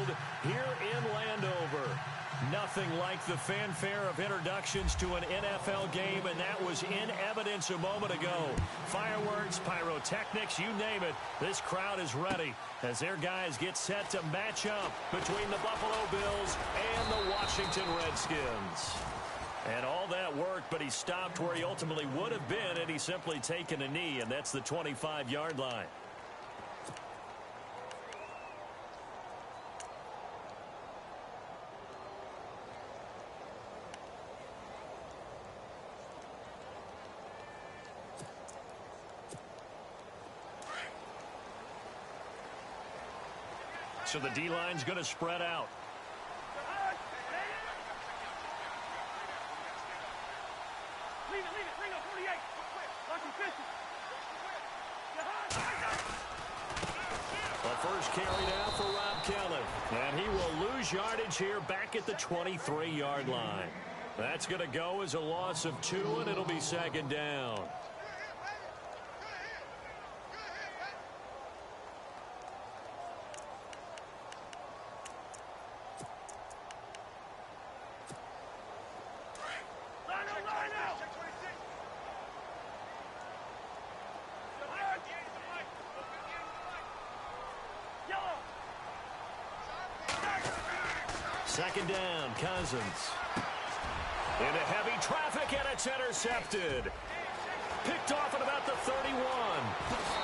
field here in Landover. Nothing like the fanfare of introductions to an NFL game, and that was in evidence a moment ago. Fireworks, pyrotechnics, you name it. This crowd is ready as their guys get set to match up between the Buffalo Bills and the Washington Redskins. And all that worked, but he stopped where he ultimately would have been had he simply taken a knee, and that's the 25-yard line. So the D-line's going to spread out. The first carry now for Rob Kelly. And he will lose yardage here back at the 23-yard line. That's going to go as a loss of 2, and it'll be second down. Second down, Cousins. Into heavy traffic, and it's intercepted. Picked off at about the 31.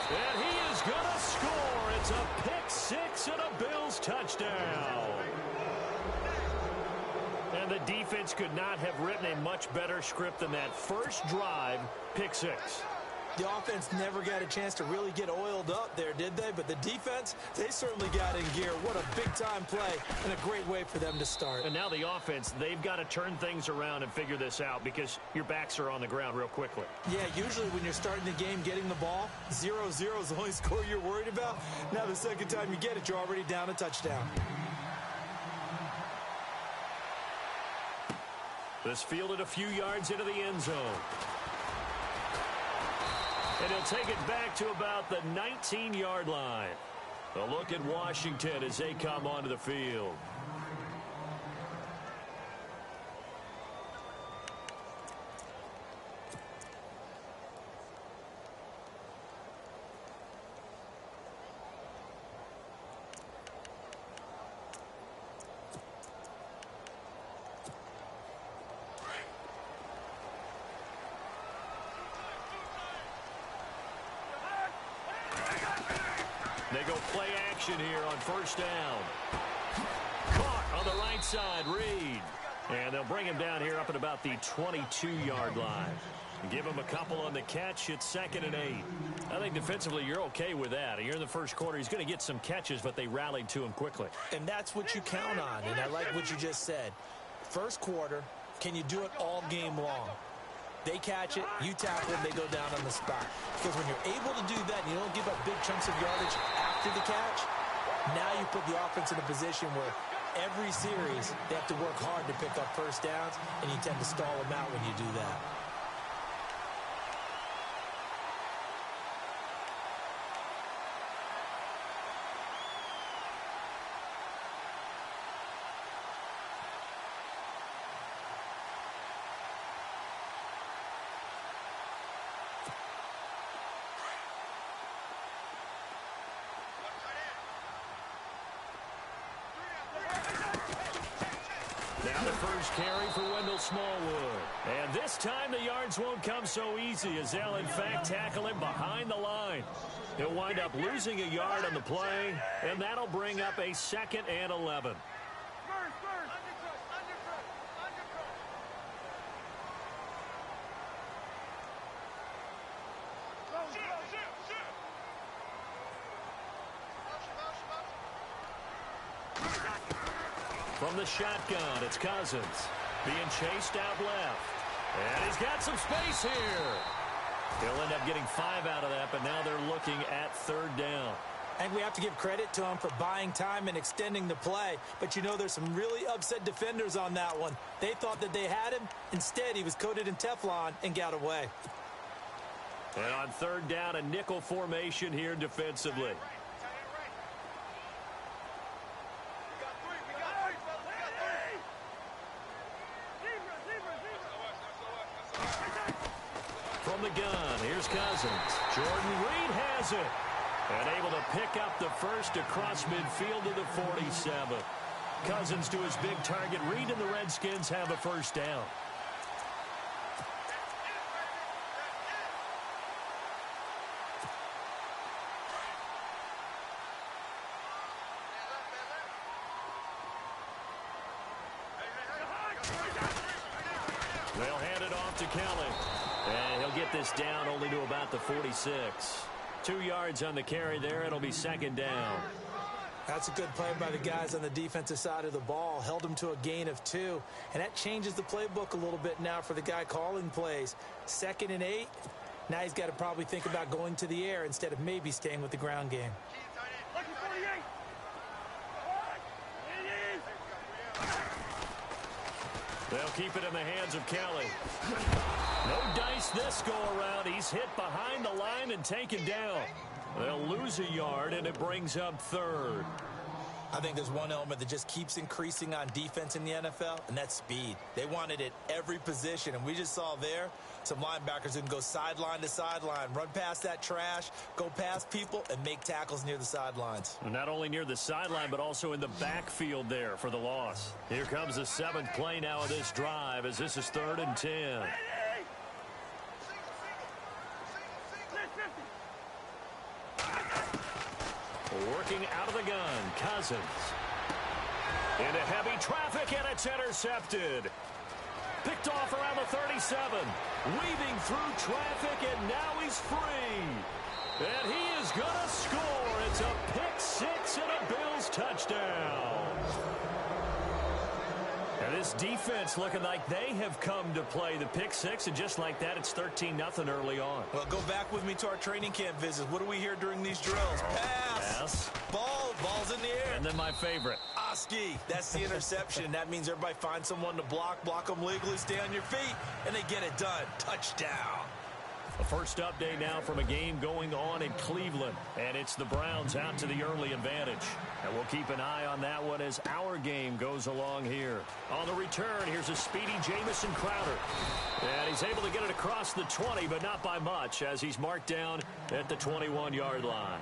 And he is going to score. It's a pick six and a Bills touchdown. And the defense could not have written a much better script than that first drive, pick six. The offense never got a chance to really get oiled up there, did they? But the defense, they certainly got in gear. What a big-time play and a great way for them to start. And now the offense, they've got to turn things around and figure this out because your backs are on the ground real quickly. Yeah, usually when you're starting the game getting the ball, 0-0 is the only score you're worried about. Now the second time you get it, you're already down a touchdown. This fielded a few yards into the end zone. And he'll take it back to about the 19-yard line. A look at Washington as they come onto the field. They go play action here on first down. Caught on the right side, Reed. And they'll bring him down here up at about the 22-yard line. Give him a couple on the catch. It's 2nd and 8. I think defensively you're okay with that. Here in the first quarter, he's going to get some catches, but they rallied to him quickly. And that's what you count on, and I like what you just said. First quarter, can you do it all game long? They catch it, you tackle them, they go down on the spot. Because when you're able to do that and you don't give up big chunks of yardage after the catch, now you put the offense in a position where every series they have to work hard to pick up first downs, and you tend to stall them out when you do that. Now the first carry for Wendell Smallwood. And this time the yards won't come so easy as they'll in fact tackle him behind the line. He'll wind up losing a yard on the play, and that'll bring up a 2nd and 11. From the shotgun, it's Cousins. Being chased out left. And he's got some space here. He'll end up getting 5 out of that, but now they're looking at 3rd down. And we have to give credit to him for buying time and extending the play. But you know there's some really upset defenders on that one. They thought that they had him. Instead, he was coated in Teflon and got away. And on 3rd down, a nickel formation here defensively. the gun. Here's Cousins. Jordan Reed has it. And able to pick up the first across midfield to the 47. Cousins to his big target. Reed and the Redskins have a first down. They'll hand it off to Kelly. And he'll get this down only to about the 46. 2 yards on the carry there. It'll be second down. That's a good play by the guys on the defensive side of the ball. Held them to a gain of 2. And that changes the playbook a little bit now for the guy calling plays. 2nd and 8. Now he's got to probably think about going to the air instead of maybe staying with the ground game. They'll keep it in the hands of Kelly. No dice this go-around. He's hit behind the line and taken down. They'll lose a yard, and it brings up 3rd. I think there's one element that just keeps increasing on defense in the NFL, and that's speed. They want it at every position, and we just saw there some linebackers who can go sideline to sideline, run past that trash, go past people, and make tackles near the sidelines. Not only near the sideline, but also in the backfield there for the loss. Here comes the 7th play now of this drive as this is 3rd and 10. Working out of the gun, Cousins. Into heavy traffic, and it's intercepted. Picked off around the 37. Weaving through traffic, and now he's free. And he is going to score. It's a pick-6 and a Bills touchdown. And this defense looking like they have come to play the pick-6, and just like that, it's 13-0 early on. Well, go back with me to our training camp visits. What do we hear during these drills? Pass. Ball's in the air. And then my favorite. Oski. That's the interception. That means everybody finds someone to block them legally, stay on your feet, and they get it done. Touchdown. A first update now from a game going on in Cleveland. And it's the Browns out to the early advantage. And we'll keep an eye on that one as our game goes along here. On the return, here's a speedy Jamison Crowder. And he's able to get it across the 20, but not by much, as he's marked down at the 21-yard line.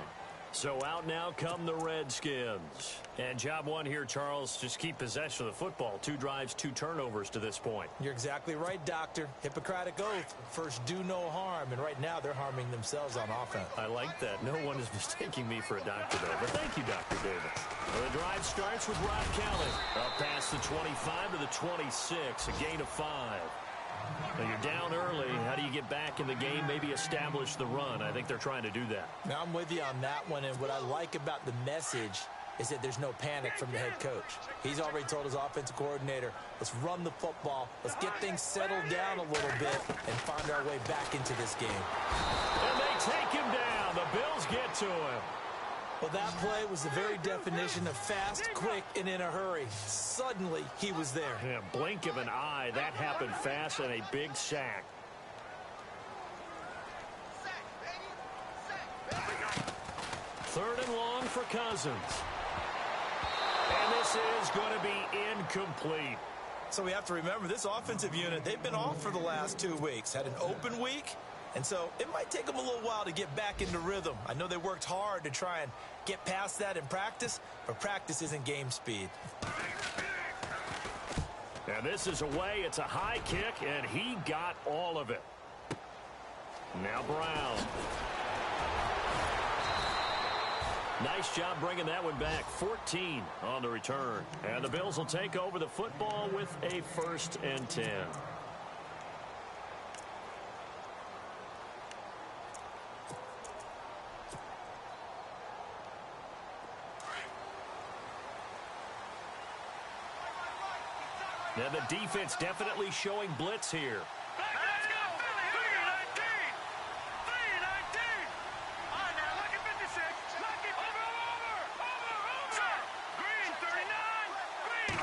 So out now come the Redskins. And job one here, Charles, just keep possession of the football. 2 drives, 2 turnovers to this point. You're exactly right, Doctor. Hippocratic oath. First, do no harm. And right now, they're harming themselves on offense. I like that. No one is mistaking me for a doctor, though. But thank you, Dr. Davis. Well, the drive starts with Rob Kelly. Up past the 25 to the 26, a gain of 5. Now you're down early. How do you get back in the game? Maybe establish the run. I think they're trying to do that. Now, I'm with you on that one. And what I like about the message is that there's no panic from the head coach. He's already told his offensive coordinator, let's run the football. Let's get things settled down a little bit and find our way back into this game. And they take him down. The Bills get to him. Well, that play was the very definition of fast, quick, and in a hurry. Suddenly, he was there. Yeah, blink of an eye. That happened fast and a big sack. Third and long for Cousins. And this is going to be incomplete. So we have to remember, this offensive unit, they've been off for the last 2 weeks. Had an open week. And so it might take them a little while to get back into rhythm. I know they worked hard to try and get past that in practice, but practice isn't game speed. And this is away. It's a high kick, and he got all of it. Now Brown. Nice job bringing that one back. 14 on the return. And the Bills will take over the football with a 1st and 10. Now the defense definitely showing blitz here. Let's go, Philly. 3-19. 3-19. All right, now, lucky 56. Lucky. Over. Green, 39. Green.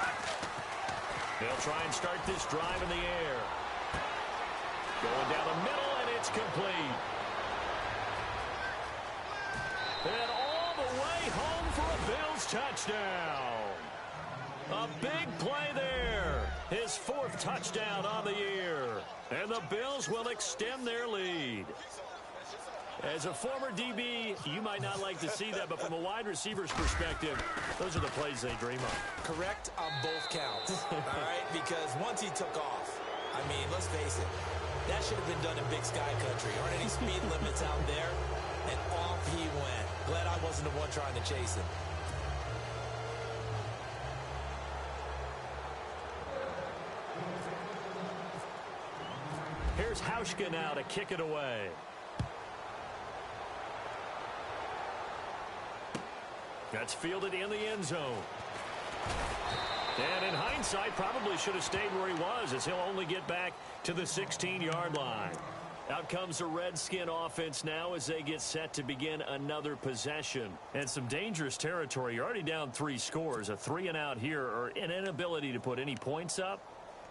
They'll try and start this drive in the air. Going down the middle, and it's complete. And all the way home for a Bills touchdown. A big play there. His 4th touchdown on the year. And the Bills will extend their lead. As a former DB, you might not like to see that, but from a wide receiver's perspective, those are the plays they dream of. Correct on both counts, all right? Because once he took off, I mean, let's face it, that should have been done in Big Sky Country. Aren't any speed limits out there? And off he went. Glad I wasn't the one trying to chase him. Here's Hauschka now to kick it away. That's fielded in the end zone. And in hindsight, probably should have stayed where he was, as he'll only get back to the 16-yard line. Out comes the Redskin offense now as they get set to begin another possession. And some dangerous territory. You're already down 3 scores. A 3-and-out here, or an inability to put any points up.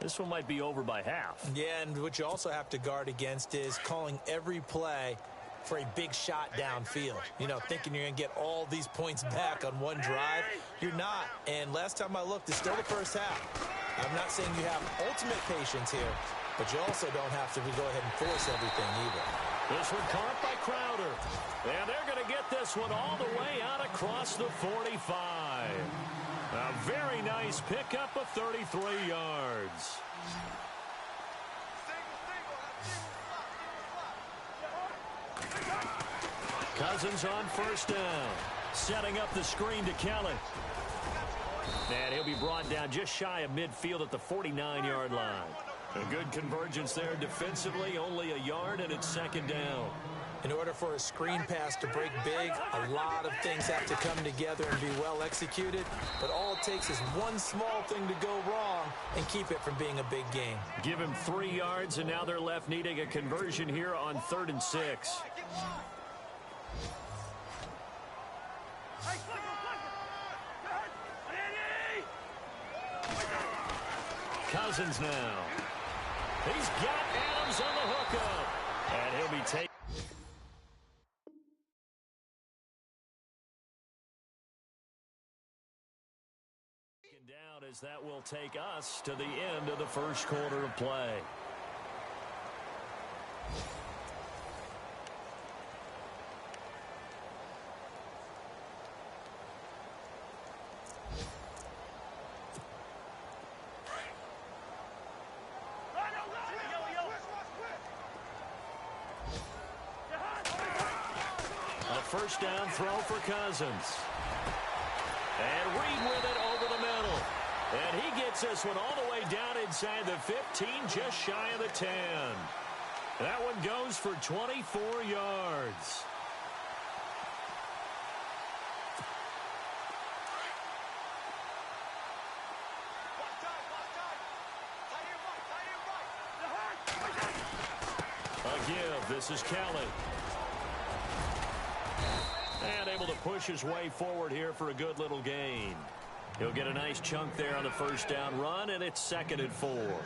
This one might be over by half. Yeah, and what you also have to guard against is calling every play for a big shot downfield. You know, thinking you're going to get all these points back on one drive. You're not. And last time I looked, it's still the first half. I'm not saying you have ultimate patience here, but you also don't have to go ahead and force everything either. This one caught by Crowder. And they're going to get this one all the way out across the 45. A very nice pickup of 33 yards. Cousins on first down. Setting up the screen to Kelly. And he'll be brought down just shy of midfield at the 49-yard line. A good convergence there defensively, only a yard, and it's 2nd down. In order for a screen pass to break big, a lot of things have to come together and be well executed. But all it takes is one small thing to go wrong and keep it from being a big game. Give him 3 yards, and now they're left needing a conversion here on 3rd and 6. Cousins now. He's got Adams on the hookup. And he'll be taken down, as that will take us to the end of the first quarter of play. First down throw for Cousins. And Reed with it over the middle. And he gets this one all the way down inside the 15, just shy of the 10. That one goes for 24 yards. A give. This is Kelly. And able to push his way forward here for a good little gain. He'll get a nice chunk there on the first down run, and it's 2nd and 4.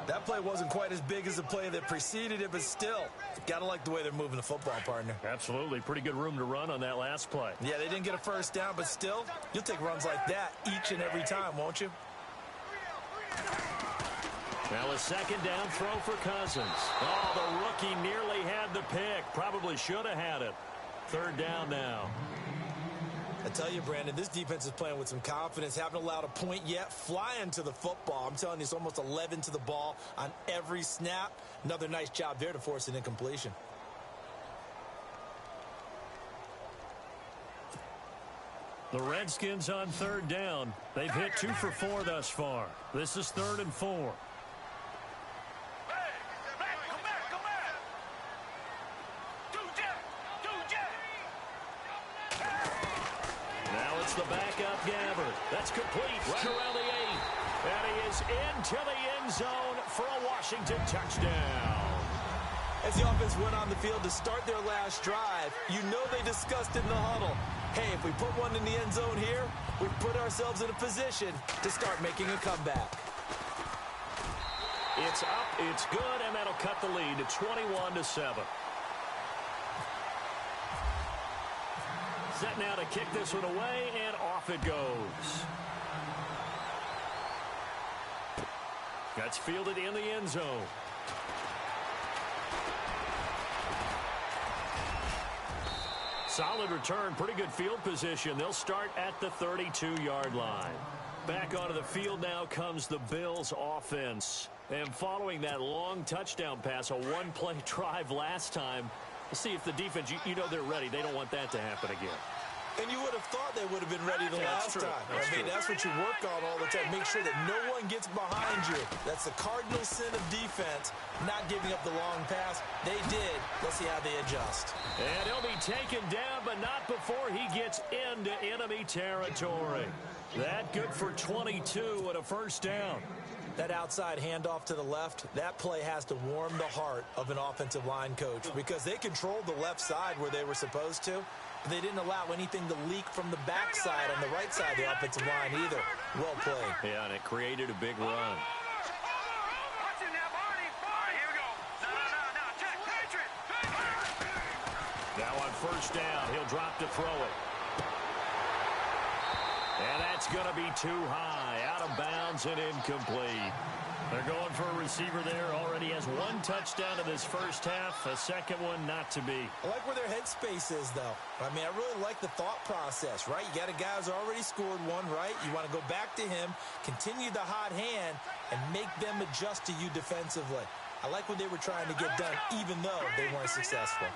That play wasn't quite as big as the play that preceded it, but still, got to like the way they're moving the football, partner. Absolutely. Pretty good room to run on that last play. Yeah, they didn't get a first down, but still, you'll take runs like that each and every time, won't you? Now a 2nd down throw for Cousins. Oh, the rookie nearly had the pick. Probably should have had it. 3rd down now. I tell you, Brandon, this defense is playing with some confidence. Haven't allowed a point yet. Flying to the football. I'm telling you, it's almost 11 to the ball on every snap. Another nice job there to force an incompletion. The Redskins on 3rd down. They've hit 2 for 4 thus far. This is 3rd and 4. The backup Gabbard. That's complete right around the 8. And he is into the end zone for a Washington touchdown. As the offense went on the field to start their last drive, you know they discussed in the huddle, hey, if we put one in the end zone here, we put ourselves in a position to start making a comeback. It's up, it's good, and that'll cut the lead to 21-7. Set now to kick this one away, and off it goes. That's fielded in the end zone. Solid return, pretty good field position. They'll start at the 32-yard line. Back onto the field now comes the Bills offense. And following that long touchdown pass, a one-play drive last time, let's see if the defense, you know they're ready. They don't want that to happen again. And you would have thought they would have been ready the last time. That's what you work on all the time. Make sure that no one gets behind you. That's the cardinal sin of defense, not giving up the long pass. They did. Let's see how they adjust. And he'll be taken down, but not before he gets into enemy territory. That good for 22 and a first down. That outside handoff to the left, that play has to warm the heart of an offensive line coach because they controlled the left side where they were supposed to. But they didn't allow anything to leak from the backside on the right side of the offensive line either. Well played. Yeah, and it created a big run. Now on first down, he'll drop to throw it. And that's going to be too high, out of bounds and incomplete. They're going for a receiver there. Already has one touchdown in this first half. A second one not to be. I like where their headspace is, though. I mean, I really like the thought process, right? You got a guy who's already scored one, right? You want to go back to him, continue the hot hand, and make them adjust to you defensively. I like what they were trying to get done, even though they weren't successful.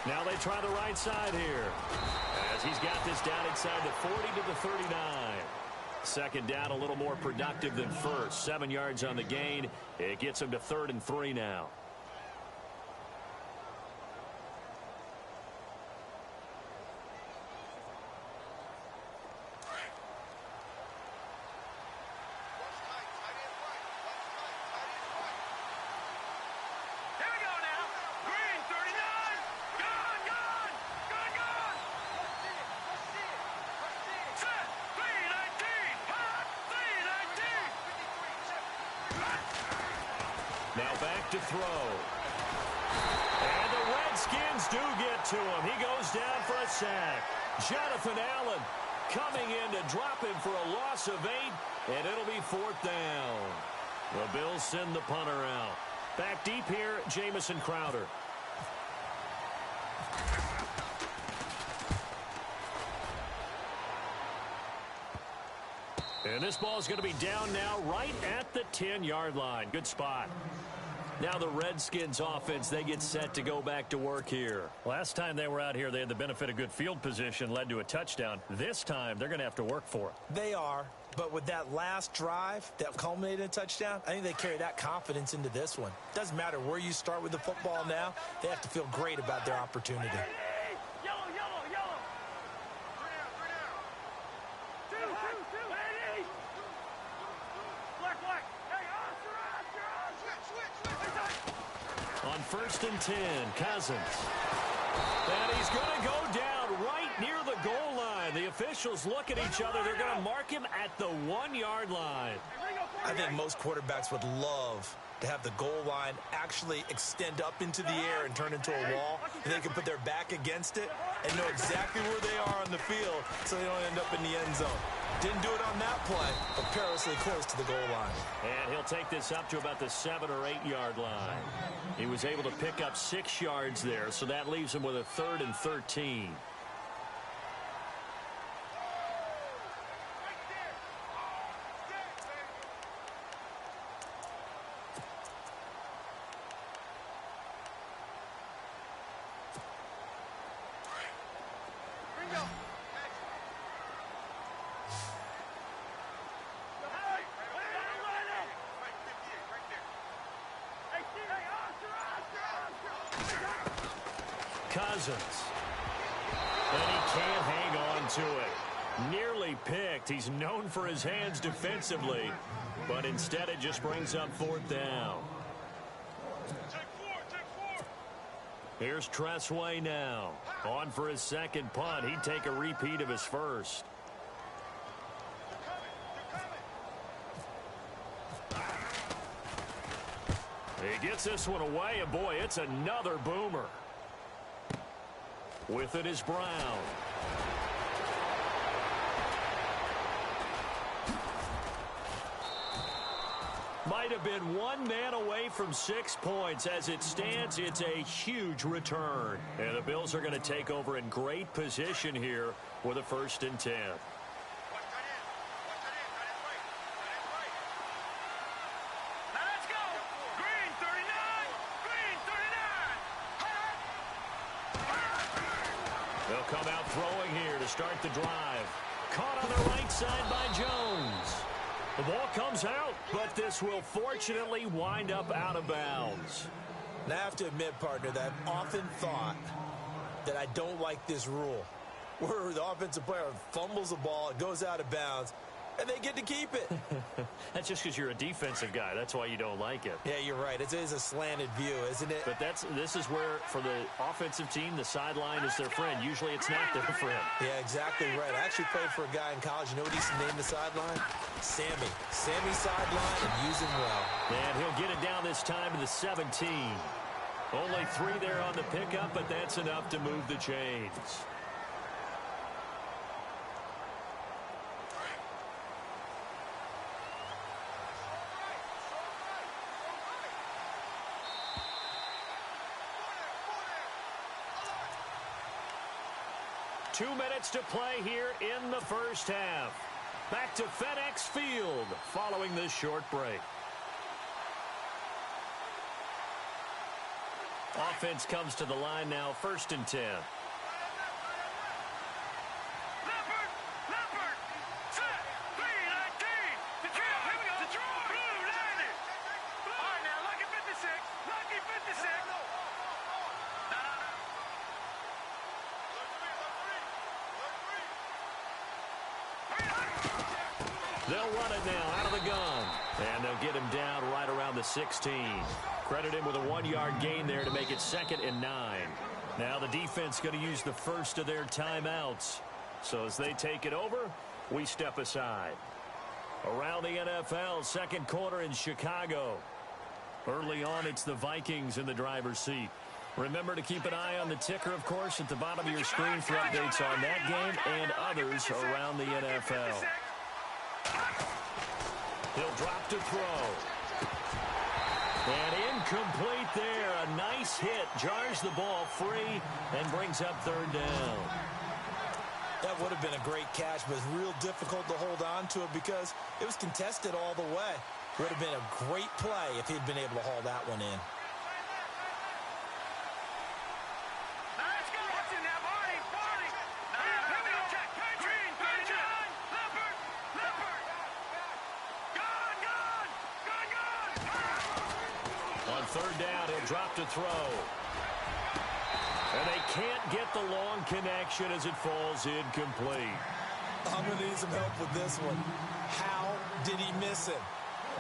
Now they try the right side here, as he's got this down inside the 40 to the 39. Second down, a little more productive than first. 7 yards on the gain. It gets him to 3rd and 3 now. Now back to throw. And the Redskins do get to him. He goes down for a sack. Jonathan Allen coming in to drop him for a loss of 8, and it'll be 4th down. The Bills send the punter out. Back deep here, Jamison Crowder. And this ball is going to be down now right at the 10-yard line. Good spot. Now the Redskins offense, they get set to go back to work here. Last time they were out here, they had the benefit of good field position, led to a touchdown. This time, they're going to have to work for it. They are, but with that last drive that culminated in a touchdown, I think they carry that confidence into this one. Doesn't matter where you start with the football now, they have to feel great about their opportunity. On 1st and 10, Cousins. And he's going to go down right near the goal line. The officials look at each other. They're going to mark him at the 1-yard line. I think most quarterbacks would love to have the goal line actually extend up into the air and turn into a wall, and they can put their back against it and know exactly where they are on the field so they don't end up in the end zone. Didn't do it on that play, but perilously close to the goal line. And he'll take this up to about the 7 or 8-yard line. He was able to pick up 6 yards there, so that leaves him with a 3rd and 13. Cousins. And he can't hang on to it. Nearly picked. He's known for his hands defensively, but instead it just brings up 4th down. Here's Tressway now. On for his second punt. He'd take a repeat of his first. He gets this one away, and boy, it's another boomer. With it is Brown. Might have been one man away from 6 points. As it stands, it's a huge return. And the Bills are going to take over in great position here with a 1st and 10. They'll come out throwing here to start the drive. Caught on the right side by Jones. The ball comes out, but this will fortunately wind up out of bounds. Now, I have to admit, partner, that I've often thought that I don't like this rule, where the offensive player fumbles the ball, it goes out of bounds, and they get to keep it. That's just because you're a defensive guy. That's why you don't like it. Yeah, you're right. It is a slanted view, isn't it? But this is where, for the offensive team, the sideline is their friend. Usually it's not their friend. Yeah, exactly right. I actually played for a guy in college. You know what he used to name the sideline? Sammy. Sammy sideline, and use him well. And he'll get it down this time to the 17. Only 3 there on the pickup, but that's enough to move the chains. Two minutes to play here in the first half. Back to FedEx Field following this short break. Offense comes to the line now, 1st and 10. They'll run it now out of the gun. And they'll get him down right around the 16. Credit him with a 1-yard gain there to make it 2nd and 9. Now the defense going to use the first of their timeouts. So as they take it over, we step aside. Around the NFL, 2nd quarter in Chicago. Early on, it's the Vikings in the driver's seat. Remember to keep an eye on the ticker, of course, at the bottom of your screen for updates on that game and others around the NFL. He'll drop to throw. And incomplete there. A nice hit. Jars the ball free and brings up 3rd down. That would have been a great catch, but it's real difficult to hold on to it because it was contested all the way. It would have been a great play if he'd been able to haul that one in. On 3rd down, he'll drop to throw. And they can't get the long connection as it falls incomplete. I'm going to need some help with this one. How did he miss him?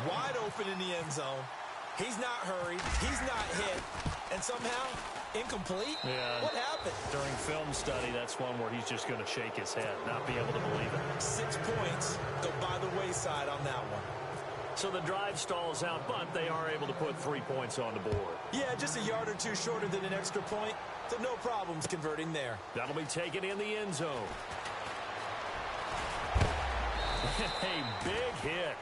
Wide open in the end zone. He's not hurried. He's not hit. And somehow, incomplete? Yeah. What happened? During film study, that's one where he's just going to shake his head, not be able to believe it. 6 points go by the wayside on that one. So the drive stalls out, but they are able to put 3 points on the board. Yeah, just a yard or two shorter than an extra point. So no problems converting there. That'll be taken in the end zone. A big hit.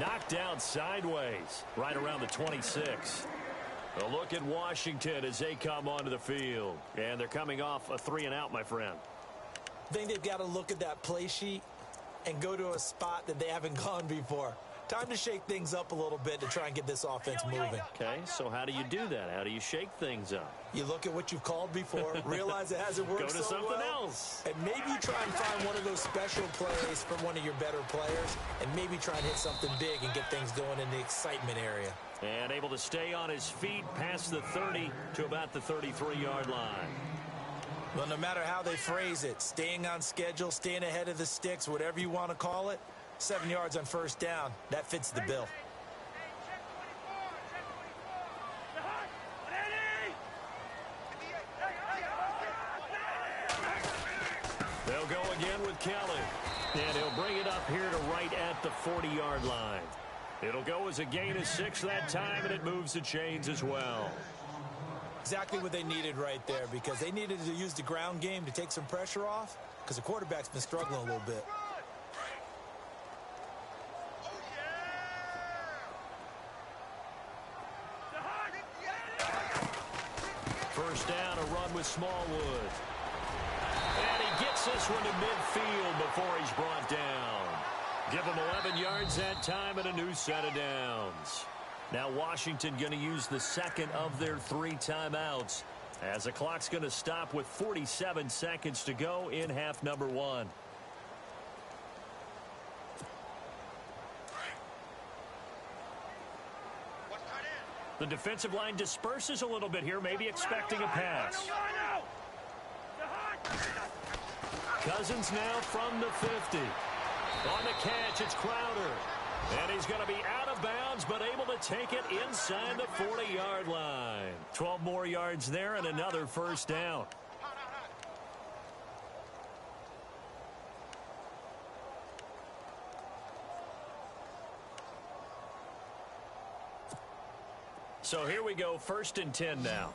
Knocked down sideways, right around the 26. A look at Washington as they come onto the field. And they're coming off a 3-and-out, my friend. I think they've got to look at that play sheet and go to a spot that they haven't gone before. Time to shake things up a little bit to try and get this offense moving. Okay, so how do you do that? How do you shake things up? You look at what you've called before, realize it hasn't worked so well. Go to something else. And maybe you try and find one of those special plays from one of your better players, and maybe try and hit something big and get things going in the excitement area. And able to stay on his feet past the 30 to about the 33-yard line. Well, no matter how they phrase it, staying on schedule, staying ahead of the sticks, whatever you want to call it, 7 yards on 1st down, that fits the bill. They'll go again with Kelly. And he'll bring it up here to right at the 40-yard line. It'll go as a gain of 6 that time, and it moves the chains as well. Exactly what they needed right there, because they needed to use the ground game to take some pressure off, because the quarterback's been struggling a little bit. First down, a run with Smallwood. And he gets this one to midfield before he's brought down. Give him 11 yards that time and a new set of downs. Now Washington going to use the second of their 3 timeouts, as the clock's going to stop with 47 seconds to go in half number 1. The defensive line disperses a little bit here, maybe expecting a pass. Cousins now from the 50. On the catch, it's Crowder. And he's going to be out of bounds, but able to take it inside the 40-yard line. 12 more yards there and another first down. So here we go, 1st and 10 now.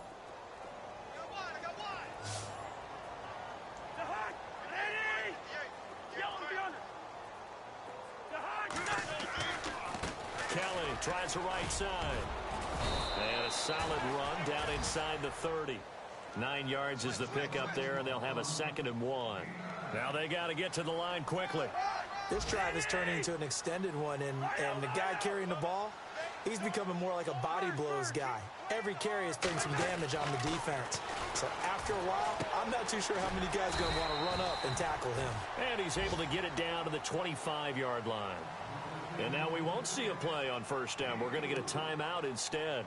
Kelly tries the right side. And a solid run down inside the 30. 9 yards is the pickup there, and they'll have a 2nd and 1. Now they got to get to the line quickly. This drive is turning into an extended one, and the guy carrying the ball, he's becoming more like a body blows guy. Every carry is putting some damage on the defense. So after a while, I'm not too sure how many guys are going to want to run up and tackle him. And he's able to get it down to the 25-yard line. And now we won't see a play on first down. We're going to get a timeout instead,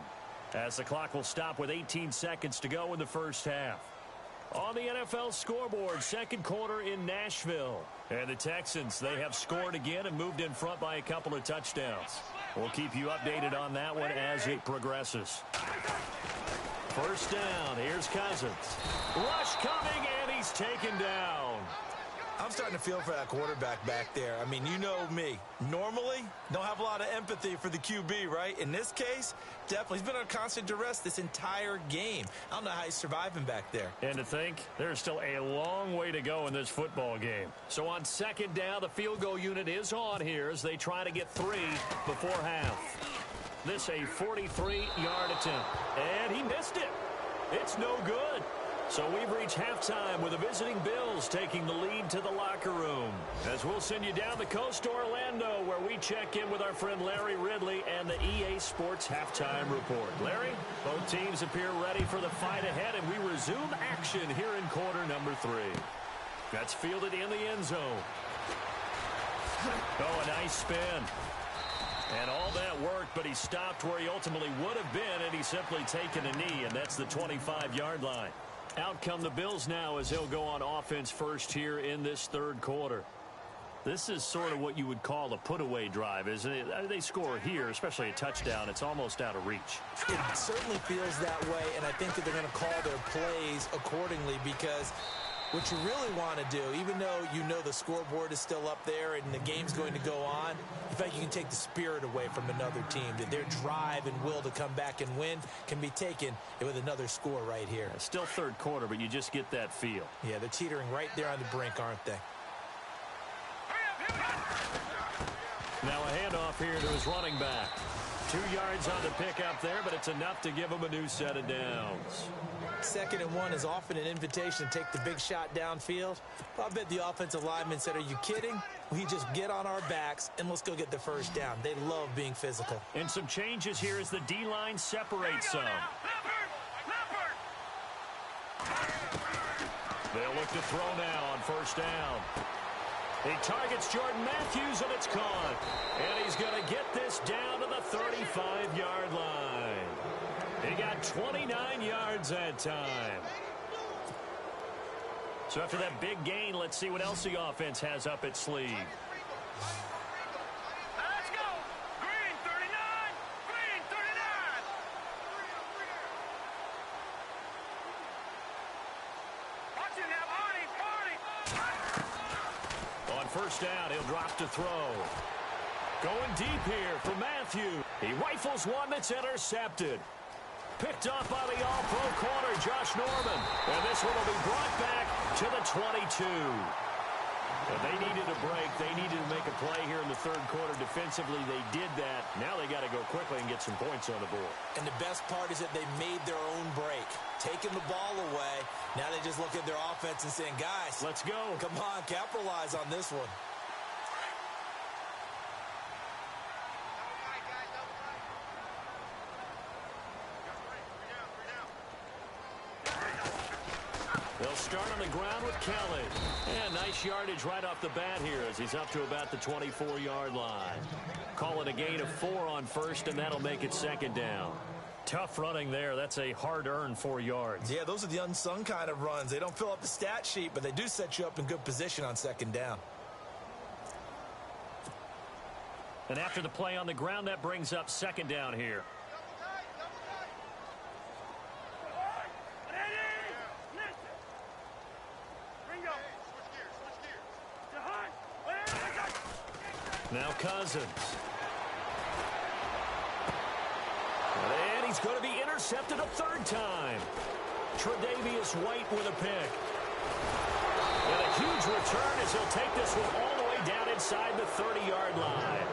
as the clock will stop with 18 seconds to go in the first half. On the NFL scoreboard, 2nd quarter in Nashville. And the Texans, they have scored again and moved in front by a couple of touchdowns. We'll keep you updated on that one as it progresses. First down, here's Cousins. Rush coming, and he's taken down. I'm starting to feel for that quarterback back there. I mean, you know me. Normally, don't have a lot of empathy for the QB, right? In this case, definitely. He's been under constant duress this entire game. I don't know how he's surviving back there. And to think, there's still a long way to go in this football game. So on 2nd down, the field goal unit is on here as they try to get 3 before half. This a 43-yard attempt. And he missed it. It's no good. So we've reached halftime with the visiting Bills taking the lead to the locker room. As we'll send you down the coast to Orlando, where we check in with our friend Larry Ridley and the EA Sports Halftime Report. Larry, both teams appear ready for the fight ahead, and we resume action here in quarter number 3. That's fielded in the end zone. Oh, a nice spin. And all that worked, but he stopped where he ultimately would have been, and he's simply taken a knee, and that's the 25-yard line. Out come the Bills now as they'll go on offense first here in this 3rd quarter. This is sort of what you would call a put-away drive, isn't it? They score here, especially a touchdown. It's almost out of reach. It certainly feels that way, and I think that they're going to call their plays accordingly, because what you really want to do, even though you know the scoreboard is still up there and the game's going to go on, in fact, you can take the spirit away from another team. That their drive and will to come back and win can be taken with another score right here. Still 3rd quarter, but you just get that feel. Yeah, they're teetering right there on the brink, aren't they? Now a handoff here to his running back. 2 yards on the pickup there, but it's enough to give him a new set of downs. 2nd and 1 is often an invitation to take the big shot downfield. I bet the offensive lineman said, are you kidding? We just get on our backs and let's go get the first down. They love being physical. And some changes here as the D-line separates some. They'll look to throw now on first down. He targets Jordan Matthews, and it's caught. And he's going to get this down to the 35-yard line. He got 29 yards that time. So after that big gain, let's see what else the offense has up its sleeve. Let's go. Green 39. Green 39. Watching that Arnie. On first down, he'll drop to throw. Going deep here for Matthew. He rifles one that's intercepted. Picked off by the all-pro corner, Josh Norman. And this one will be brought back to the 22. And they needed a break. They needed to make a play here in the third quarter. Defensively, they did that. Now they got to go quickly and get some points on the board. And the best part is that they made their own break. Taking the ball away. Now they just look at their offense and saying, guys, let's go. Come on, capitalize on this one. They'll start on the ground with Kelly. And nice yardage right off the bat here as he's up to about the 24-yard line. Call it a gain of 4 on first, and that'll make it second down. Tough running there. That's a hard-earned 4 yards. Yeah, those are the unsung kind of runs. They don't fill up the stat sheet, but they do set you up in good position on second down. And after the play on the ground, that brings up second down here. Now Cousins. And he's going to be intercepted a third time. Tre'Davious White with a pick. And a huge return as he'll take this one all the way down inside the 30-yard line.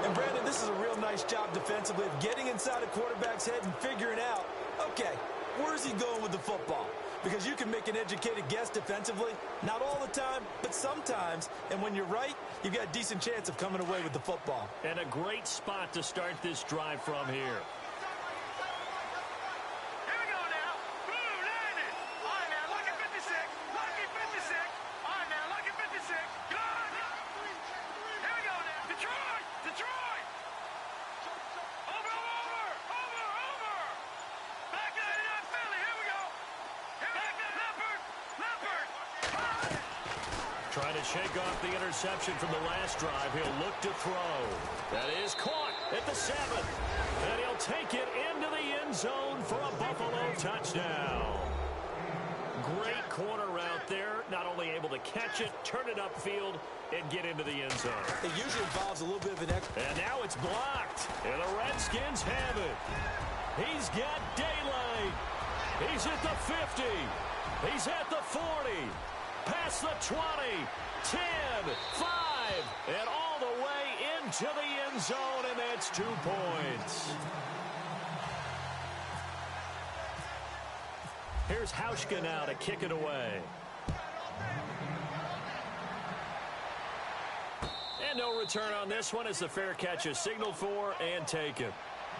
And Brandon, this is a real nice job defensively of getting inside a quarterback's head and figuring out, okay, where's he going with the football? Because you can make an educated guess defensively, not all the time, but sometimes. And when you're right, you've got a decent chance of coming away with the football. And a great spot to start this drive from here. Here we go now. Blue landed. All right, now, look at 56. Lucky 56. All right, now, look at 56. Good. Here we go now. Detroit. Detroit. Over. Back 99 Philly. Here we go. Leopard. Trying to shake off the interception from the last drive. He'll look to throw. That is caught at the 7. And he'll take it into the end zone for a Buffalo touchdown. Great corner route there. Not only able to catch it, turn it upfield, and get into the end zone. It usually involves a little bit of an extra. And now it's blocked. And the Redskins have it. He's got daylight. He's at the 50. He's at the 40. Past the 20. 10. 5. And all the way into the end zone, and that's 2 points. Here's Hauschka now to kick it away. And no return on this one as the fair catch is signaled for and taken.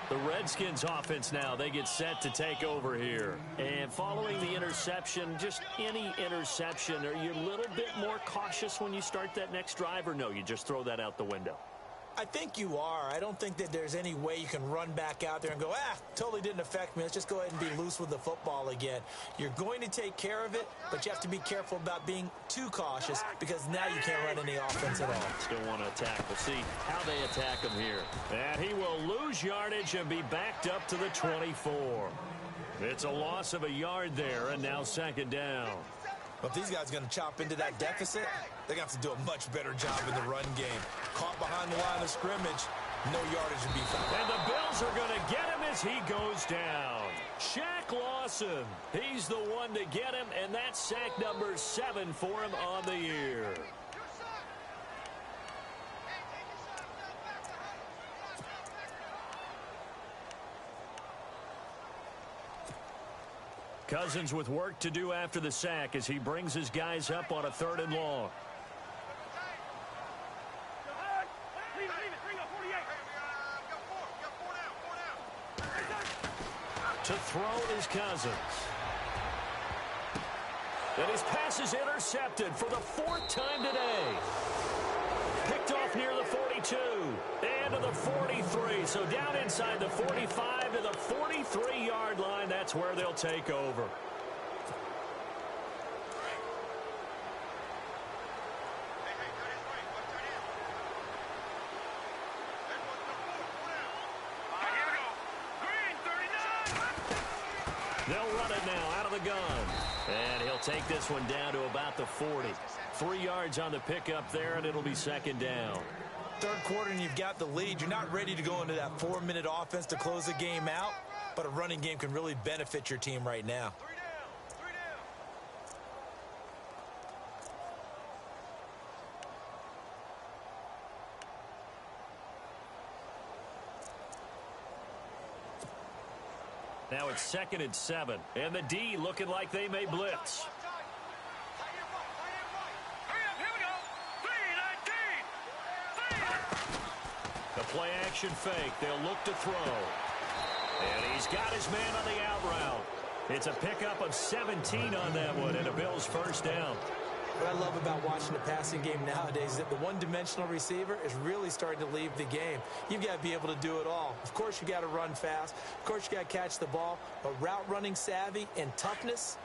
The Redskins offense now, they get set to take over here. And following the interception, just any interception, are you a little bit more cautious when you start that next drive, or no, you just throw that out the window? I think you are. I don't think that there's any way you can run back out there and go, totally didn't affect me. Let's just go ahead and be loose with the football again. You're going to take care of it, but you have to be careful about being too cautious because now you can't run any offense at all. Still want to attack. We'll see how they attack him here. And he will lose yardage and be backed up to the 24. It's a loss of a yard there, and now second down. But if these guys are going to chop into that deficit, they're going to have to do a much better job in the run game. Caught behind the line of scrimmage, no yardage to be found. And the Bills are going to get him as he goes down. Shaq Lawson, he's the one to get him, and that's sack number 7 for him on the year. Cousins with work to do after the sack as he brings his guys up on a 3rd and long. To throw is Cousins. And his pass is intercepted for the 4th time today. Picked off near the 42 and to the 43. So down inside the 45 to the 43-yard line. That's where they'll take over. They'll run it now out of the gun. And he'll take this one down to about the 40. 3 yards on the pickup there, and it'll be second down. Third quarter and you've got the lead. You're not ready to go into that 4-minute offense to close the game out. but a running game can really benefit your team right now. Now it's 2nd and 7, and the D looking like they may blitz. The play action fake. They'll look to throw. And he's got his man on the out route. It's a pickup of 17 on that one, and a Bills first down. What I love about watching the passing game nowadays is that the one-dimensional receiver is really starting to leave the game. You've got to be able to do it all. Of course, you got to run fast. Of course, you got to catch the ball. But route running savvy and toughness,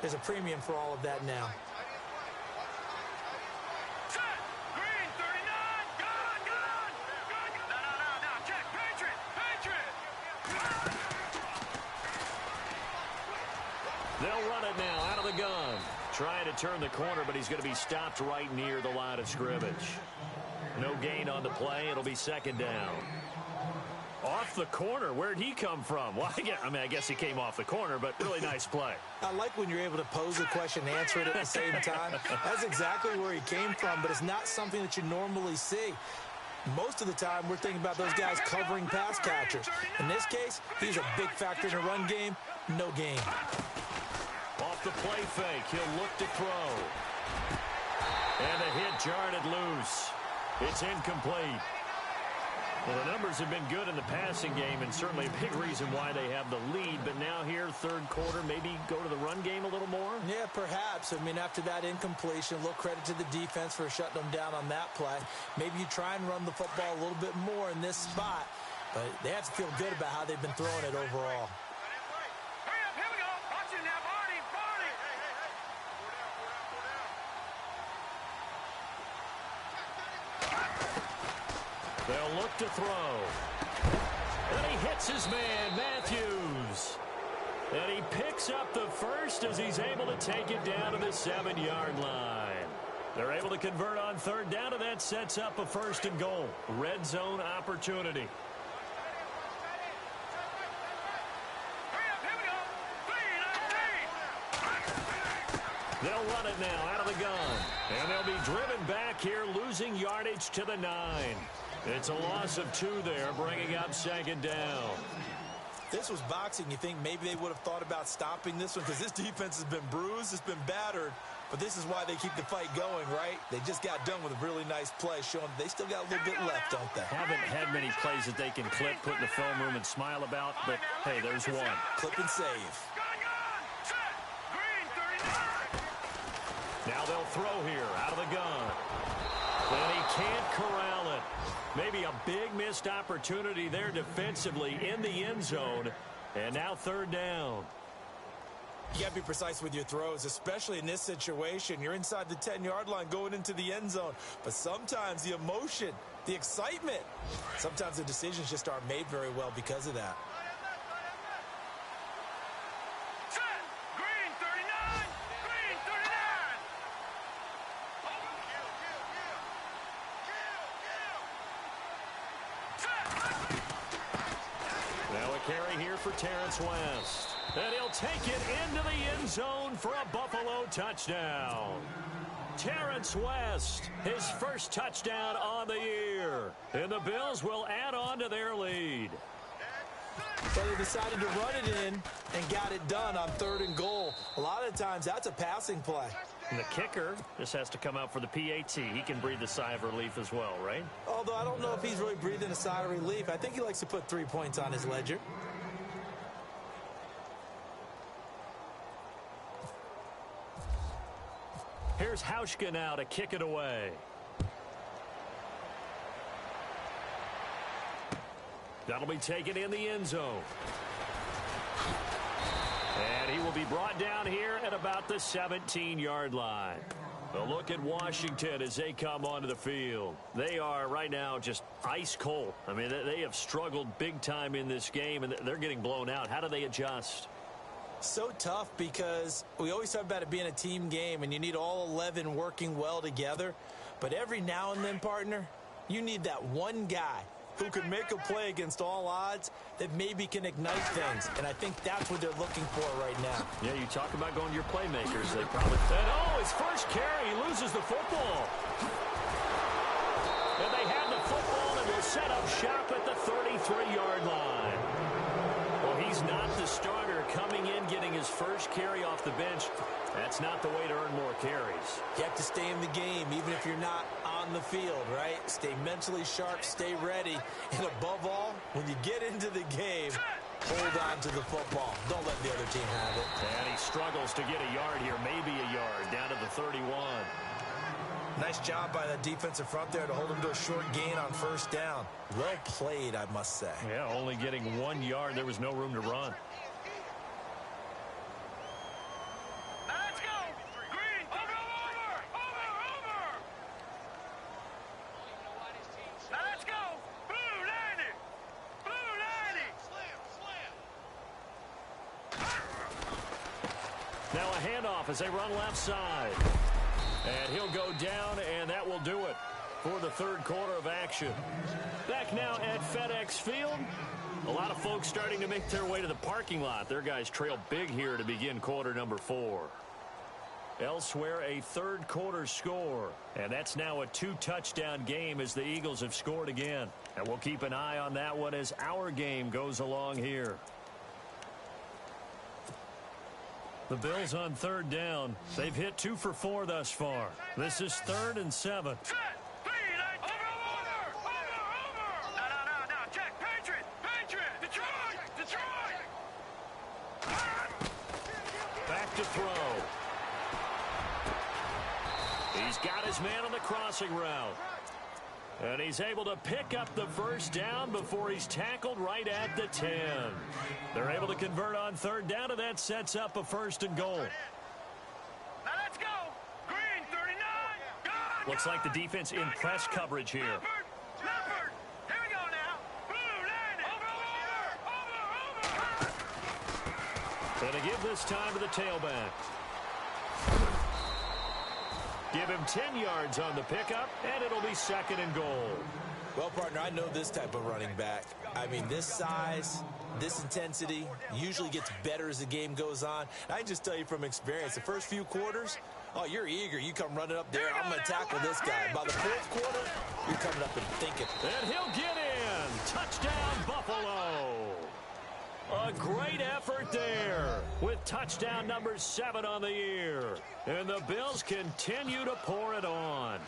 there's a premium for all of that now. They'll run it now out of the gun. Trying to turn the corner, but he's going to be stopped right near the line of scrimmage. No gain on the play. It'll be 2nd down. Off the corner. Where'd he come from? Well, I guess he came off the corner, but really nice play. I like when you're able to pose a question and answer it at the same time. That's exactly where he came from, but it's not something that you normally see. Most of the time, we're thinking about those guys covering pass catchers. In this case, he's a big factor in the run game. No gain. Off the play fake, he'll look to throw. And the hit jarred it loose. It's incomplete. Well, the numbers have been good in the passing game, and certainly a big reason why they have the lead. But now here, 3rd quarter, maybe go to the run game a little more? Yeah, perhaps. I mean, after that incompletion, a little credit to the defense for shutting them down on that play. Maybe you try and run the football a little bit more in this spot. But they have to feel good about how they've been throwing it overall. They'll look to throw. And he hits his man, Matthews. And he picks up the first as he's able to take it down to the 7-yard line. They're able to convert on 3rd down, and that sets up a 1st and goal. Red zone opportunity. They'll run it now out of the gun. And they'll be driven back here, losing yardage to the 9. It's a loss of 2 there, bringing up 2nd down. This was boxing. You think maybe they would have thought about stopping this one because this defense has been bruised, it's been battered. But this is why they keep the fight going, right? They just got done with a really nice play, showing they still got a little bit left, don't they? Haven't had many plays that they can clip, put in the film room, and smile about. But, hey, there's one. Clip and save. Now they'll throw here out of the gun. And he can't corral it. Maybe a big missed opportunity there defensively in the end zone. And now 3rd down. You got to be precise with your throws, especially in this situation. You're inside the 10-yard line going into the end zone. But sometimes the emotion, the excitement, sometimes the decisions just aren't made very well because of that. For Terrence West. And he'll take it into the end zone for a Buffalo touchdown. Terrence West, his first touchdown on the year. And the Bills will add on to their lead. So they decided to run it in and got it done on 3rd and goal. A lot of times that's a passing play. And the kicker just has to come out for the PAT. He can breathe a sigh of relief as well, right? Although I don't know if he's really breathing a sigh of relief. I think he likes to put 3 points on his ledger. Here's Hauschka now to kick it away. That'll be taken in the end zone. And he will be brought down here at about the 17-yard line. A look at Washington as they come onto the field. They are right now just ice cold. I mean, they have struggled big time in this game, and they're getting blown out. How do they adjust? So tough because we always talk about it being a team game and you need all 11 working well together. But every now and then, partner, you need that one guy who can make a play against all odds that maybe can ignite things. And I think that's what they're looking for right now. Yeah, you talk about going to your playmakers. They probably... And oh, his first carry, he loses the football. And they have the football and will set up shop at the 33-yard line. Well, he's not the starter coming in, getting his first carry off the bench. That's not the way to earn more carries. You have to stay in the game, even if you're not on the field, right? Stay mentally sharp, stay ready. And above all, when you get into the game, hold on to the football. Don't let the other team have it. And he struggles to get a yard here, maybe a yard, down to the 31. Nice job by that defensive front there to hold him to a short gain on first down. Well played, I must say. Yeah, only getting 1 yard. There was no room to run. Now let's go. Green, over. Now let's go. Blue 90. Now a handoff as they run left side. And he'll go down, and that will do it for the third quarter of action. Back now at FedEx Field. A lot of folks starting to make their way to the parking lot. Their guys trail big here to begin quarter number 4. Elsewhere, a third quarter score. And that's now a 2-touchdown game as the Eagles have scored again. And we'll keep an eye on that one as our game goes along here. The Bills on third down. They've hit 2 for 4 thus far. This is 3rd and 7. Set. Over. No. Check. Patriot. Detroit. Back to throw. He's got his man on the crossing route. And he's able to pick up the first down before he's tackled right at the 10. They're able to convert on third down, and that sets up a 1st and goal. Now let's go. Green 39. Go. Looks like the defense in press coverage here. Leopard. Here we go now. Blue 90. Over. And to give this time to the tailback. Give him 10 yards on the pickup, and it'll be 2nd and goal. Well, partner, I know this type of running back. I mean, this size, this intensity usually gets better as the game goes on. I can just tell you from experience, the first few quarters, oh, you're eager. You come running up there, I'm going to tackle this guy. By the 4th quarter, you're coming up and thinking. And he'll get in. Touchdown, Buffalo. A great effort there with touchdown number 7 on the year. And the Bills continue to pour it on.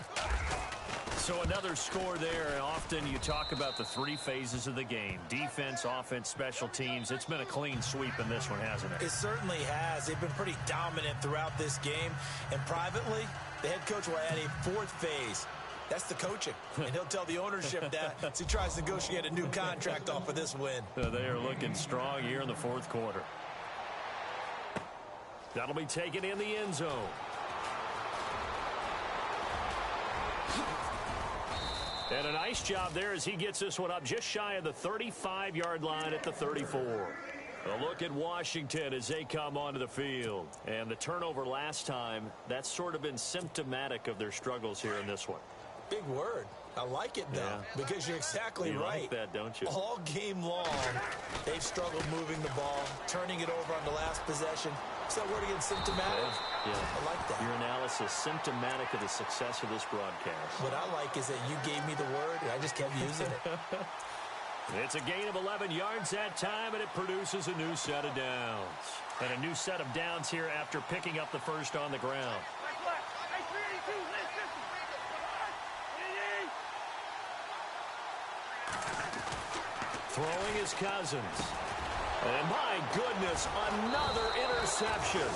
So another score there. Often you talk about the 3 phases of the game. Defense, offense, special teams. It's been a clean sweep in this one, hasn't it? It certainly has. They've been pretty dominant throughout this game. And privately, the head coach will add a 4th phase. That's the coaching. And he'll tell the ownership that as he tries to negotiate a new contract off of this win. They are looking strong here in the 4th quarter. That'll be taken in the end zone. And a nice job there as he gets this one up just shy of the 35-yard line at the 34. A look at Washington as they come onto the field. And the turnover last time, that's sort of been symptomatic of their struggles here in this one. Big word. I like it, though, because you're exactly right. You like that, don't you? All game long, they've struggled moving the ball, turning it over on the last possession. Is that word again, symptomatic? Yeah. I like that. Your analysis, symptomatic of the success of this broadcast. What I like is that you gave me the word, and I just kept using it. It's a gain of 11 yards that time, and it produces a new set of downs. And a new set of downs here after picking up the first on the ground. Throwing is Cousins. And my goodness, another interception.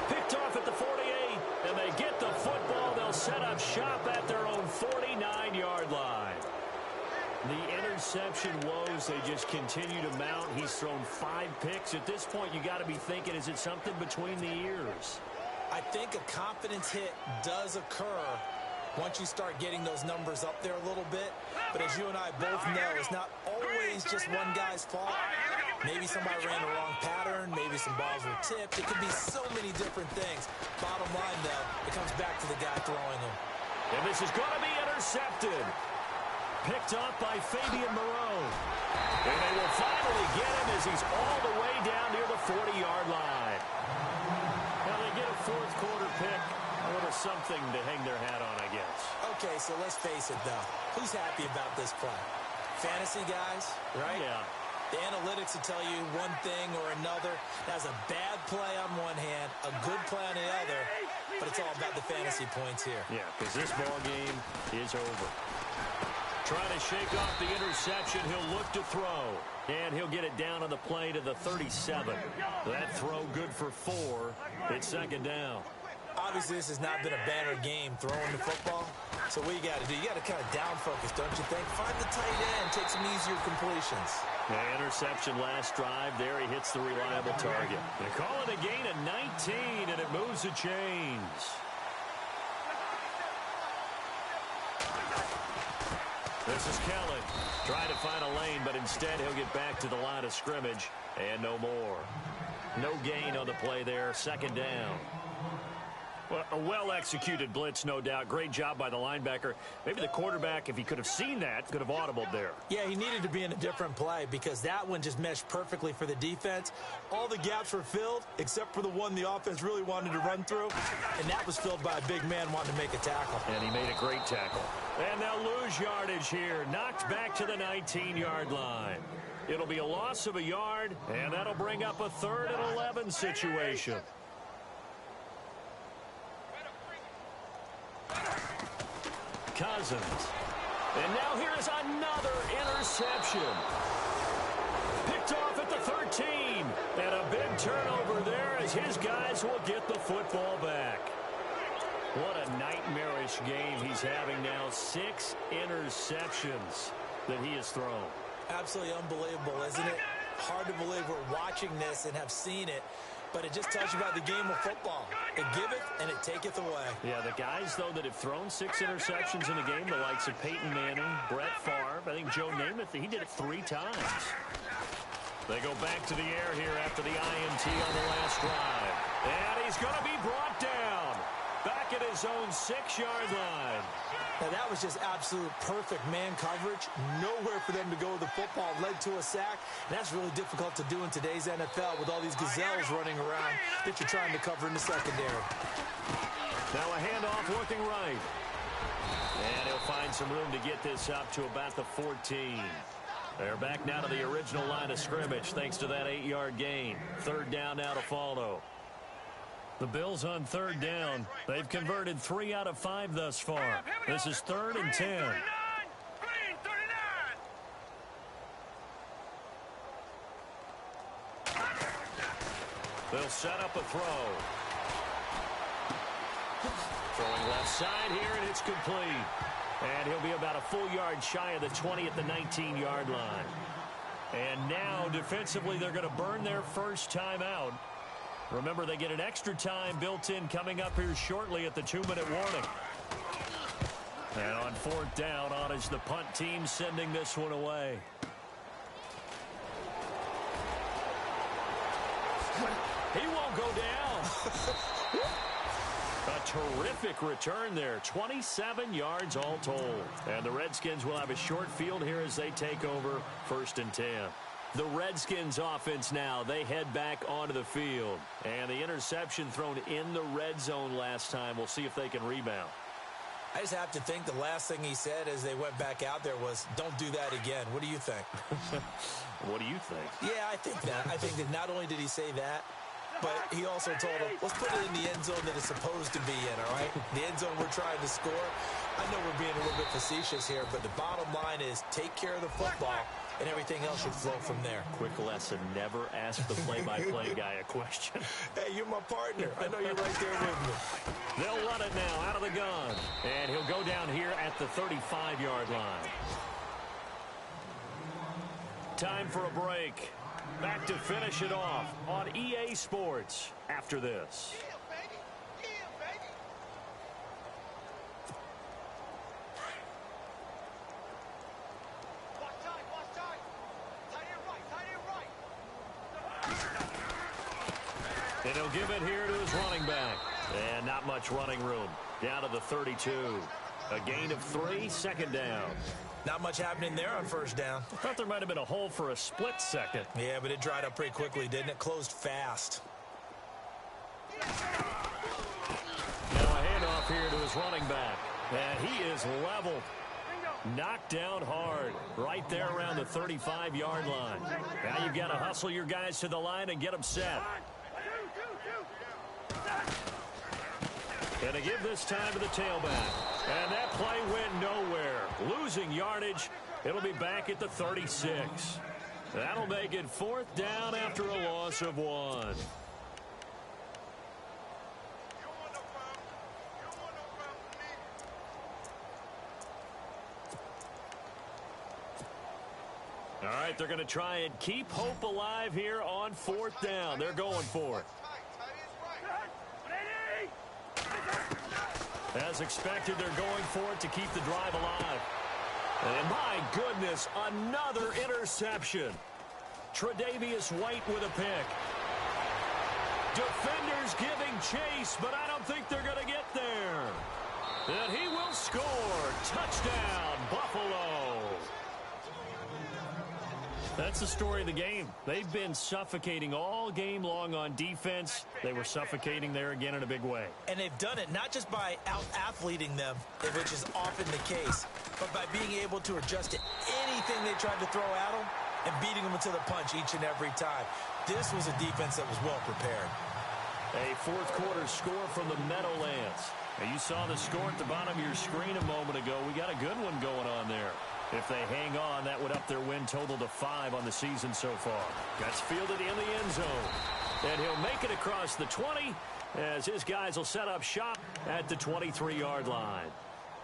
Picked off at the 48, and they get the football. They'll set up shop at their own 49-yard line. The interception woes, they just continue to mount. He's thrown 5 picks. At this point, you got to be thinking, is it something between the ears? I think a confidence hit does occur once you start getting those numbers up there a little bit. But as you and I both know, it's not always just one guy's fault. Maybe somebody ran the wrong pattern. Maybe some balls were tipped. It could be so many different things. Bottom line, though, it comes back to the guy throwing them. And this is going to be intercepted. picked up by Fabian Moreau. And they will finally get him as he's all the way down near the 40-yard line. Now they get a fourth quarter pick. A little something to hang their hat on, I guess. Okay, so let's face it, though. Who's happy about this play? Fantasy guys, right? Yeah. The analytics will tell you one thing or another. That's a bad play on one hand, a good play on the other, but it's all about the fantasy points here. Yeah, because this ball game is over. Trying to shake off the interception. He'll look to throw. And he'll get it down on the play to the 37. That throw good for 4. It's second down. Obviously, this has not been a banner game throwing the football. So what you got to do, you got to kind of down focus, don't you think? Find the tight end, take some easier completions. The interception last drive. There he hits the reliable target. They call it a gain of 19, and it moves the chains. This is Kelly. Trying to find a lane, but instead he'll get back to the line of scrimmage. And no more. No gain on the play there. Second down. Well, a well-executed blitz, no doubt. Great job by the linebacker. Maybe the quarterback, if he could have seen that, could have audibled there. Yeah, he needed to be in a different play because that one just meshed perfectly for the defense. All the gaps were filled except for the one the offense really wanted to run through, and that was filled by a big man wanting to make a tackle. And he made a great tackle. And they'll lose yardage here. Knocked back to the 19-yard line. It'll be a loss of a yard, and that'll bring up a 3rd and 11 situation. Cousins. And now here's another interception. Picked off at the 13. And a big turnover there as his guys will get the football back. What a nightmarish game he's having now. 6 interceptions that he has thrown. Absolutely unbelievable, isn't it? Hard to believe we're watching this and have seen it. But it just tells you about the game of football. It giveth and it taketh away. Yeah, the guys, though, that have thrown 6 interceptions in a game, the likes of Peyton Manning, Brett Favre, I think Joe Namath, he did it 3 times. They go back to the air here after the INT on the last drive. And he's going to be brought down. Back at his own 6-yard line. Now, that was just absolute perfect man coverage. Nowhere for them to go with the football. Led to a sack. And that's really difficult to do in today's NFL with all these gazelles running around that you're trying to cover in the secondary. Now a handoff looking right. And he'll find some room to get this up to about the 14. They're back now to the original line of scrimmage thanks to that 8-yard gain. 3rd down now to follow. The Bills on 3rd down. They've converted 3 out of 5 thus far. This is 3rd and 10. They'll set up a throw. Throwing left side here, and it's complete. And he'll be about a full yard shy of the 20 at the 19-yard line. And now, defensively, they're going to burn their first time out. Remember, they get an extra time built in coming up here shortly at the 2-minute warning. And on 4th down, on is the punt team sending this one away. He won't go down. A terrific return there. 27 yards all told. And the Redskins will have a short field here as they take over 1st and 10. The Redskins offense now, they head back onto the field. And the interception thrown in the red zone last time. We'll see if they can rebound. I just have to think the last thing he said as they went back out there was, don't do that again. What do you think? What do you think? Yeah, I think that. I think that not only did he say that, but he also told him, let's put it in the end zone that it's supposed to be in, all right? The end zone we're trying to score. I know we're being a little bit facetious here, but the bottom line is take care of the football, and everything else should flow from there. Quick lesson, never ask the play-by-play guy a question. Hey, you're my partner. I know you're right there with me. They'll run it now out of the gun. And he'll go down here at the 35-yard line. Time for a break. Back to finish it off on EA Sports after this. And he'll give it here to his running back. And not much running room. Down to the 32. A gain of 3, 2nd down. Not much happening there on first down. I thought there might have been a hole for a split second. Yeah, but it dried up pretty quickly, didn't it? Closed fast. Now a handoff here to his running back. And he is leveled. Knocked down hard. Right there around the 35-yard line. Now you've got to hustle your guys to the line and get them set. And to give this time to the tailback. And that play went nowhere. Losing yardage. It'll be back at the 36. That'll make it 4th down after a loss of 1. All right, they're going to try and keep hope alive here on 4th down. They're going for it. As expected, they're going for it to keep the drive alive. And my goodness, another interception. Tre'Davious White with a pick. Defenders giving chase, but I don't think they're going to get there. And he will score. Touchdown, Buffalo. That's the story of the game. They've been suffocating all game long on defense. They were suffocating there again in a big way. And they've done it not just by out-athleting them, which is often the case, but by being able to adjust to anything they tried to throw at them and beating them to the punch each and every time. This was a defense that was well prepared. A 4th quarter score from the Meadowlands. Now you saw the score at the bottom of your screen a moment ago. We got a good one going on there. If they hang on, that would up their win total to 5 on the season so far. Gets fielded in the end zone. And he'll make it across the 20 as his guys will set up shop at the 23-yard line.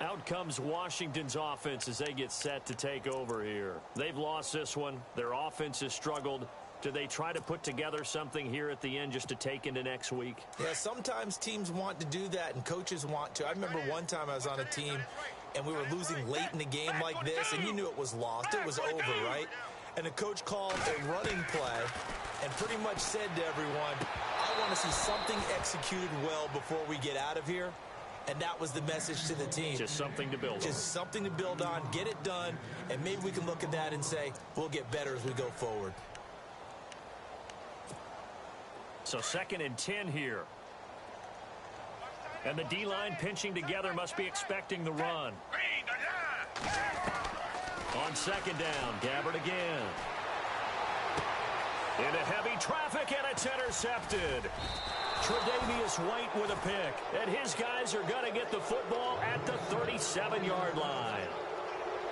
Out comes Washington's offense as they get set to take over here. They've lost this one. Their offense has struggled. Do they try to put together something here at the end just to take into next week? Yeah, sometimes teams want to do that and coaches want to. I remember one time I was on a team and we were losing late in the game like this, and you knew it was lost. It was over, right? And the coach called a running play and pretty much said to everyone, I want to see something executed well before we get out of here. And that was the message to the team. Just something to build on. Just something to build on, get it done, and maybe we can look at that and say, we'll get better as we go forward. So 2nd and 10 here. And the D-line pinching together must be expecting the run. On 2nd down, Gabbard again. Into heavy traffic, and it's intercepted. Tre'Davious White with a pick. And his guys are going to get the football at the 37-yard line.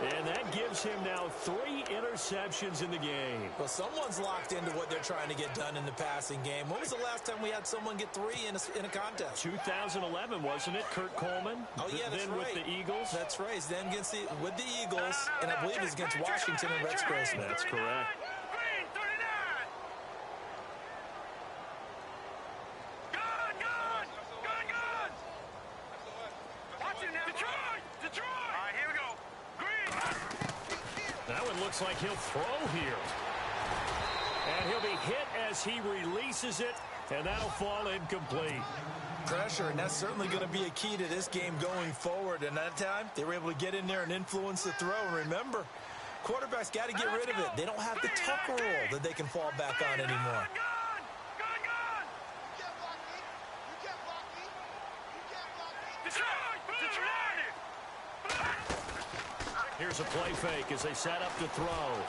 And that gives him now 3 interceptions in the game. Well, someone's locked into what they're trying to get done in the passing game. When was the last time we had someone get 3 in a contest? 2011, wasn't it? Kurt Coleman. Oh, yeah, that's then right. with the Eagles. That's right. Then against with the Eagles, and I believe it's against Washington and Rex Grossman. That's correct. That one looks like he'll throw here. And he'll be hit as he releases it, and that'll fall incomplete. Pressure, and that's certainly going to be a key to this game going forward. And that time, they were able to get in there and influence the throw. And remember, quarterbacks got to get rid of it. They don't have the tuck rule that they can fall back on anymore. Here's a play fake as they set up to throw.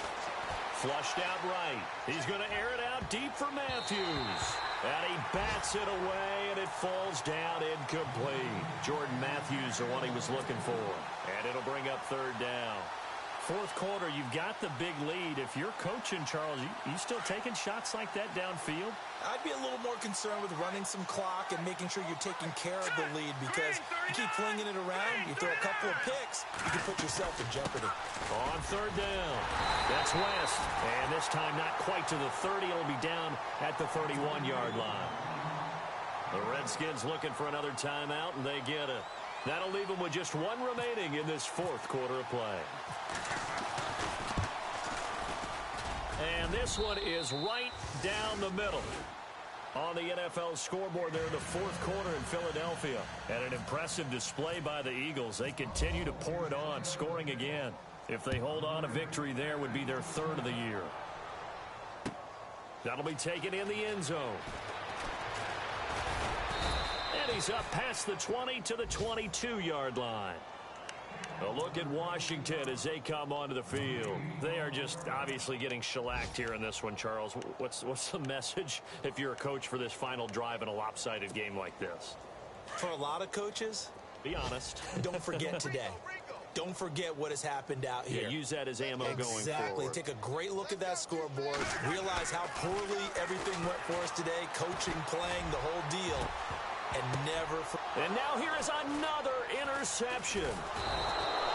Flushed out right. He's going to air it out deep for Matthews. And he bats it away, and it falls down incomplete. Jordan Matthews, the one he was looking for. And it'll bring up 3rd down. 4th quarter, you've got the big lead. If you're coaching, Charles, you still taking shots like that downfield? I'd be a little more concerned with running some clock and making sure you're taking care of the lead, because you keep flinging it around, you throw a couple of picks, you can put yourself in jeopardy. On 3rd down, that's West. And this time not quite to the 30. It'll be down at the 31-yard line. The Redskins looking for another timeout, and they get it. That'll leave them with just 1 remaining in this 4th quarter of play. And this one is right down the middle. On the NFL scoreboard there in the 4th quarter in Philadelphia. And an impressive display by the Eagles. They continue to pour it on, scoring again. If they hold on, a victory there would be their third of the year. That'll be taken in the end zone. And he's up past the 20 to the 22-yard line. A look at Washington as they come onto the field. They are just obviously getting shellacked here in this one, Charles. What's the message if you're a coach for this final drive in a lopsided game like this? For a lot of coaches, be honest. Don't forget today. Don't forget what has happened out here. Yeah, use that as ammo going forward. Exactly. Take a great look at that scoreboard. Realize how poorly everything went for us today. Coaching, playing, the whole deal. And never... And now here is another interception.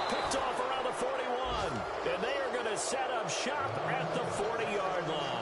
Picked off around the 41. And they are going to set up shop at the 40-yard line.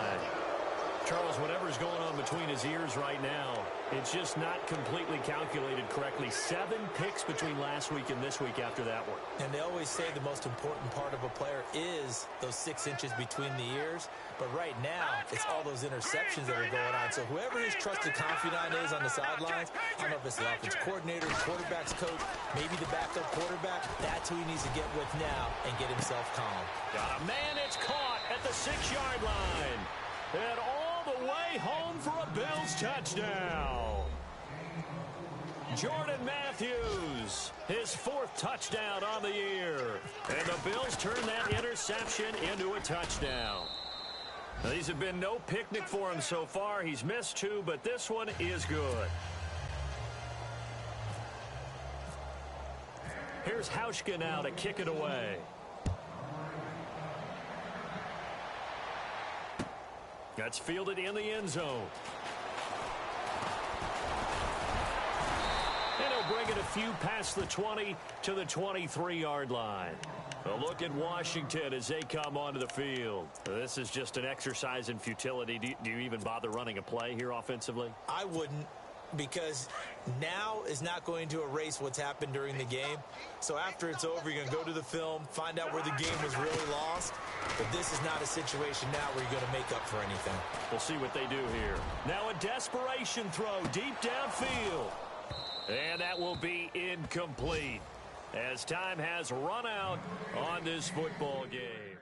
Charles, whatever's going on between his ears right now, it's just not completely calculated correctly. 7 picks between last week and this week after that one. And they always say the most important part of a player is those 6 inches between the ears. But right now, it's all those interceptions that are going on. So whoever his trusted confidant is on the sidelines, I don't know if it's the offense coordinator, quarterback's coach, maybe the backup quarterback, that's who he needs to get with now and get himself calm. Got a man, it's caught at the 6-yard line. And all the way home for a Bills touchdown. Jordan Matthews, his 4th touchdown on the year. And the Bills turn that interception into a touchdown. Now, these have been no picnic for him so far. He's missed 2, but this one is good. Here's Hauschka now to kick it away. That's fielded in the end zone. And he'll bring it a few past the 20 to the 23-yard line. A look at Washington as they come onto the field. This is just an exercise in futility. Do you even bother running a play here offensively? I wouldn't, because now is not going to erase what's happened during the game. So after it's over, you're going to go to the film, find out where the game was really lost. But this is not a situation now where you're going to make up for anything. We'll see what they do here. Now a desperation throw deep downfield. And that will be incomplete as time has run out on this football game.